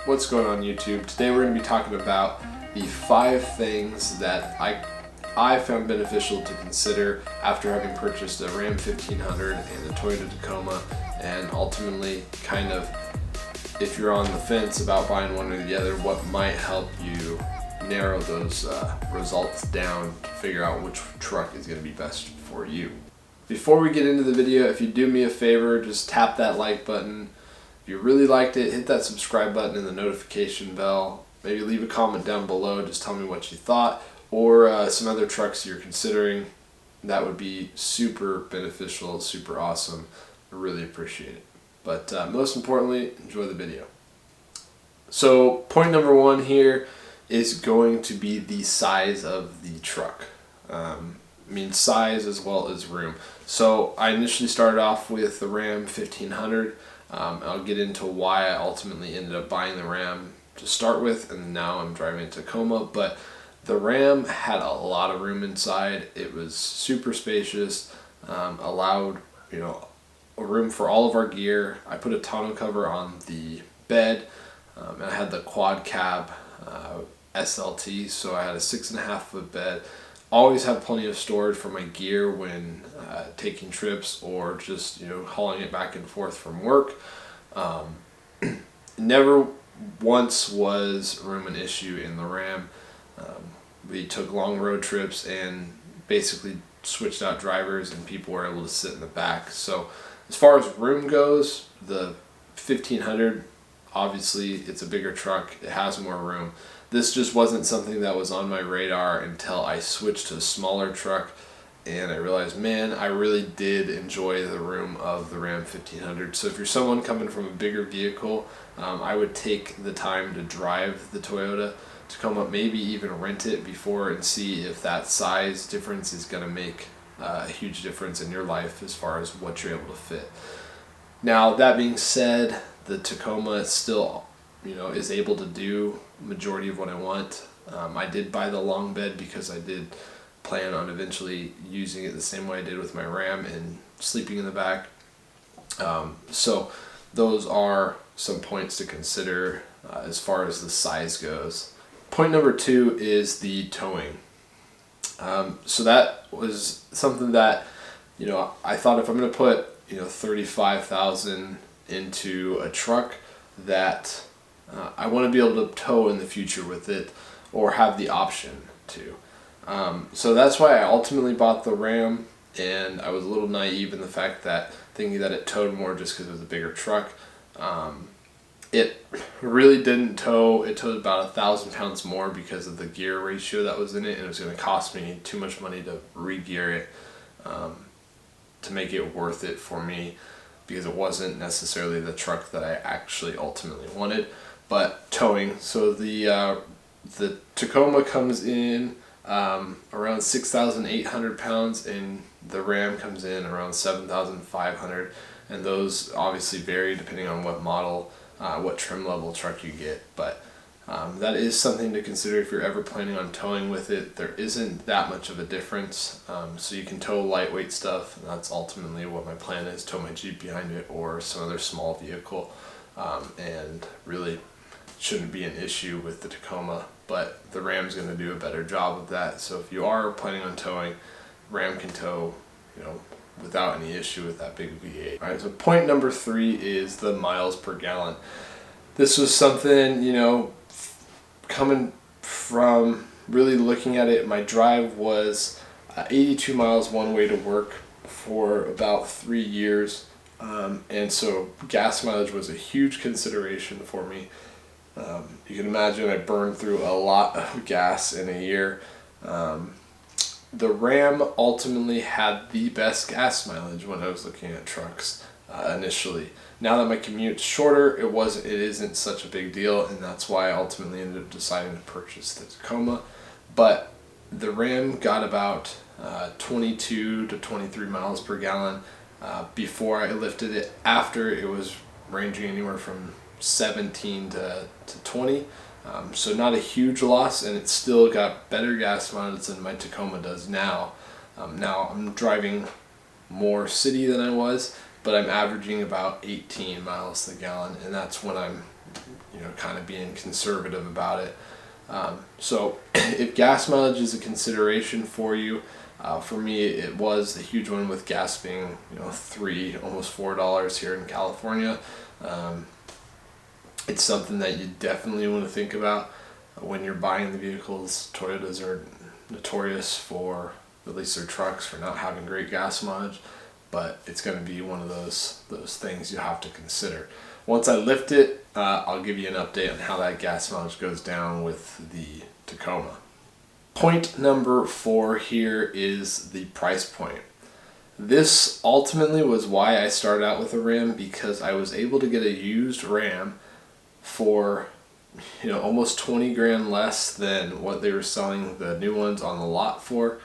What's going on YouTube? Today we're going to be talking about the 5 things that I found beneficial to consider after having purchased a Ram 1500 and a Toyota Tacoma, and ultimately kind of, if you're on the fence about buying one or the other, what might help you narrow those results down to figure out which truck is going to be best for you. Before we get into the video, if you do me a favor, just tap that like button. If you really liked it, hit that subscribe button and the notification bell. Maybe leave a comment down below, just tell me what you thought, or some other trucks you're considering. That would be super beneficial, super awesome. I really appreciate it. But most importantly, enjoy the video. So point number 1 here is going to be the size of the truck. Size as well as room. So I initially started off with the Ram 1500. I'll get into why I ultimately ended up buying the Ram to start with, and now I'm driving a Tacoma. But the Ram had a lot of room inside. It was super spacious, allowed a room for all of our gear. I put a tonneau cover on the bed, and I had the quad cab SLT, so I had a 6.5 foot bed. Always have plenty of storage for my gear when taking trips or just hauling it back and forth from work. Never once was room an issue in the Ram. We took long road trips and basically switched out drivers, and people were able to sit in the back. So as far as room goes, the 1500, obviously it's a bigger truck, it has more room. This just wasn't something that was on my radar until I switched to a smaller truck, and I realized, man, I really did enjoy the room of the Ram 1500. So if you're someone coming from a bigger vehicle, I would take the time to drive the Toyota Tacoma, maybe even rent it before, and see if that size difference is going to make a huge difference in your life as far as what you're able to fit. Now, that being said, the Tacoma still is able to do majority of what I want. I did buy the long bed because I did plan on eventually using it the same way I did with my Ram and sleeping in the back. So those are some points to consider as far as the size goes. Point number 2 is the towing. So that was something that I thought, if I'm going to put $35,000 into a truck, that I want to be able to tow in the future with it, or have the option to. So that's why I ultimately bought the Ram, and I was a little naive in the fact that thinking that it towed more just because it was a bigger truck. It really didn't tow. It towed about 1,000 pounds more because of the gear ratio that was in it, and it was going to cost me too much money to re-gear it to make it worth it for me, because it wasn't necessarily the truck that I actually ultimately wanted. But towing, so the Tacoma comes in around 6,800 pounds, and the Ram comes in around 7,500, and those obviously vary depending on what model, what trim level truck you get. But that is something to consider if you're ever planning on towing with it. There isn't that much of a difference, so you can tow lightweight stuff, and that's ultimately what my plan is: tow my Jeep behind it or some other small vehicle, and really shouldn't be an issue with the Tacoma. But the Ram's going to do a better job of that. So if you are planning on towing, Ram can tow without any issue with that big V8. Alright, so point number 3 is the miles per gallon. This was something, coming from really looking at it, my drive was 82 miles one way to work for about 3 years. And so gas mileage was a huge consideration for me. You can imagine I burned through a lot of gas in a year. The Ram ultimately had the best gas mileage when I was looking at trucks initially. Now that my commute's shorter, it isn't such a big deal, and that's why I ultimately ended up deciding to purchase the Tacoma. But the Ram got about 22 to 23 miles per gallon before I lifted it. After, it was ranging anywhere from 17 to 20. So not a huge loss, and it still got better gas mileage than my Tacoma does now. Now I'm driving more city than I was, but I'm averaging about 18 miles to the gallon, and that's when I'm kind of being conservative about it. So if gas mileage is a consideration for you, for me it was a huge one with gas being $3, almost $4 here in California. It's something that you definitely want to think about when you're buying the vehicles. Toyotas are notorious for, at least their trucks, for not having great gas mileage, but it's going to be one of those things you have to consider. Once I lift it, I'll give you an update on how that gas mileage goes down with the Tacoma. Point number 4 here is the price point. This ultimately was why I started out with a Ram, because I was able to get a used Ram for almost 20 grand less than what they were selling the new ones on the lot for.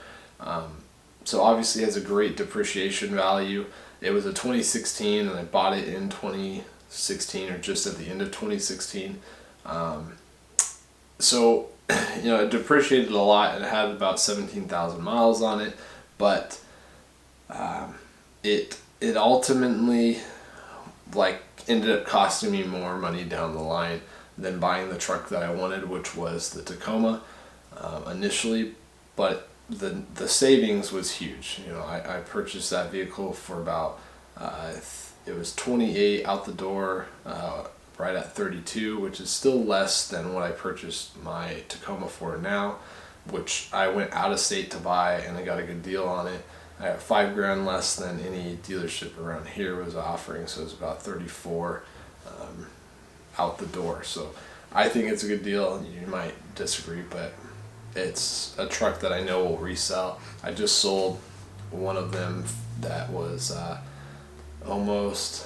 So obviously it has a great depreciation value. It was a 2016 and I bought it in 2016 or just at the end of 2016. So it depreciated a lot and it had about 17,000 miles on it, but it ultimately ended up costing me more money down the line than buying the truck that I wanted, which was the Tacoma initially. But the savings was huge. I purchased that vehicle for about it was 28 out the door, right at 32, which is still less than what I purchased my Tacoma for now, which I went out of state to buy and I got a good deal on it. I got 5 grand less than any dealership around here was offering, so it was about 34 out the door. So I think it's a good deal. You might disagree, but it's a truck that I know will resell. I just sold one of them that was almost,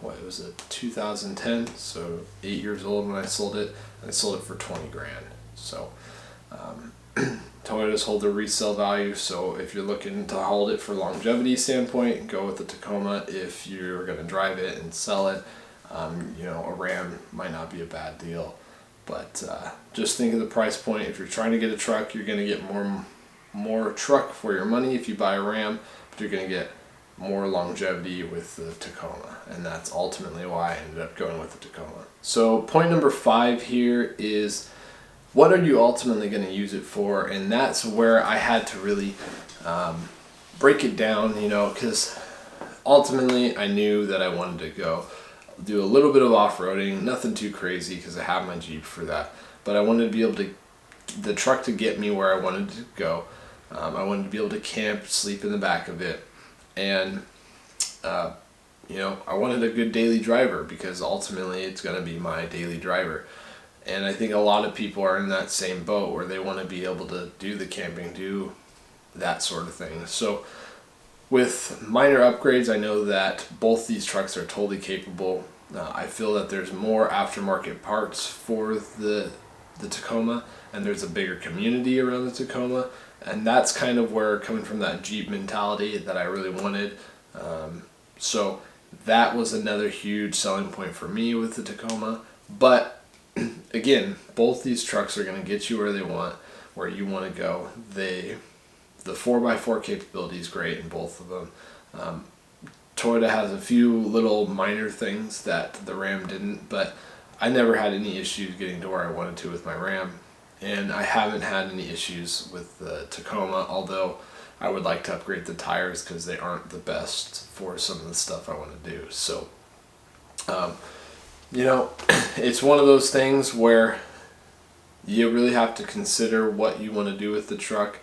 what was it, 2010, so 8 years old when I sold it, and I sold it for 20 grand. So Toyotas hold their resale value, so if you're looking to hold it for longevity standpoint, go with the Tacoma. If you're going to drive it and sell it, a Ram might not be a bad deal. But just think of the price point. If you're trying to get a truck, you're going to get more truck for your money if you buy a Ram, but you're going to get more longevity with the Tacoma, and that's ultimately why I ended up going with the Tacoma. So point number 5 here is, what are you ultimately going to use it for? And that's where I had to really break it down, because ultimately I knew that I wanted to go do a little bit of off-roading, nothing too crazy because I have my Jeep for that, but I wanted to be able to, the truck to get me where I wanted to go. I wanted to be able to camp, sleep in the back of it, and I wanted a good daily driver, because ultimately it's going to be my daily driver. And I think a lot of people are in that same boat where they want to be able to do the camping, do that sort of thing. So with minor upgrades, I know that both these trucks are totally capable. I feel that there's more aftermarket parts for the Tacoma, and there's a bigger community around the Tacoma, and that's kind of where, coming from that Jeep mentality, that I really wanted. So that was another huge selling point for me with the Tacoma. But again, both these trucks are going to get you where you want to go. The 4x4 capability is great in both of them. Toyota has a few little minor things that the Ram didn't, but I never had any issues getting to where I wanted to with my Ram, and I haven't had any issues with the Tacoma, although I would like to upgrade the tires because they aren't the best for some of the stuff I want to do. So it's one of those things where you really have to consider what you want to do with the truck.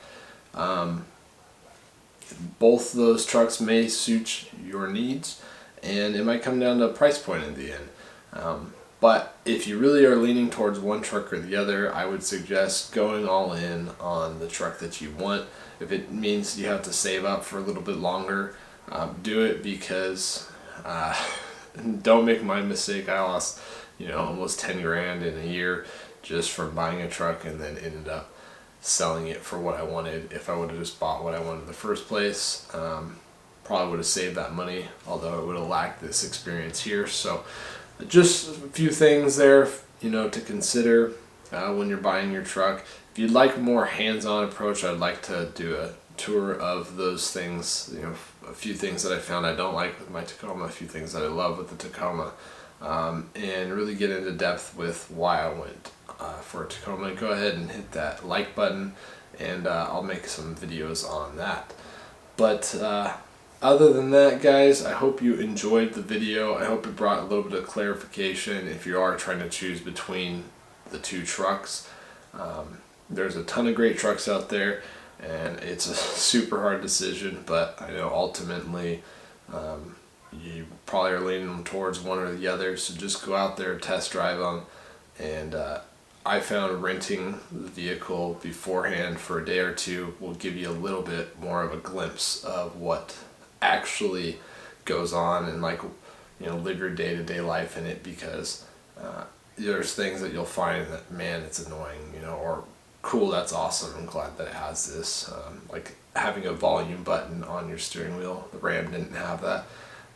Both those trucks may suit your needs, and it might come down to a price point in the end. But if you really are leaning towards one truck or the other, I would suggest going all in on the truck that you want. If it means you have to save up for a little bit longer, do it, because don't make my mistake. I lost almost 10 grand in a year just from buying a truck, and then ended up selling it for what I wanted. If I would have just bought what I wanted in the first place, probably would have saved that money, although I would have lacked this experience here. So just a few things there, to consider when you're buying your truck. If you'd like a more hands-on approach, I'd like to do a tour of those things. A few things that I found I don't like with my Tacoma, a few things that I love with the Tacoma. and really get into depth with why I went for a Tacoma, go ahead and hit that like button, and I'll make some videos on that. But other than that, guys, I hope you enjoyed the video. I hope it brought a little bit of clarification if you are trying to choose between the two trucks. There's a ton of great trucks out there, and it's a super hard decision, but I know ultimately you probably are leaning towards one or the other, so just go out there, test drive them. And I found renting the vehicle beforehand for a day or two will give you a little bit more of a glimpse of what actually goes on, and like, you know, live your day-to-day life in it, because there's things that you'll find that, man, it's annoying, you know, or cool, that's awesome, I'm glad that it has this, like having a volume button on your steering wheel. The Ram didn't have that,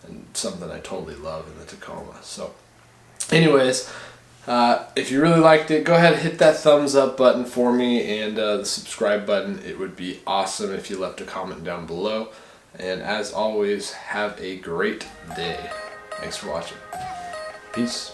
and something I totally love in the Tacoma. So anyways, if you really liked it, go ahead and hit that thumbs up button for me, and the subscribe button. It would be awesome if you left a comment down below. And as always, have a great day. Thanks for watching. Peace.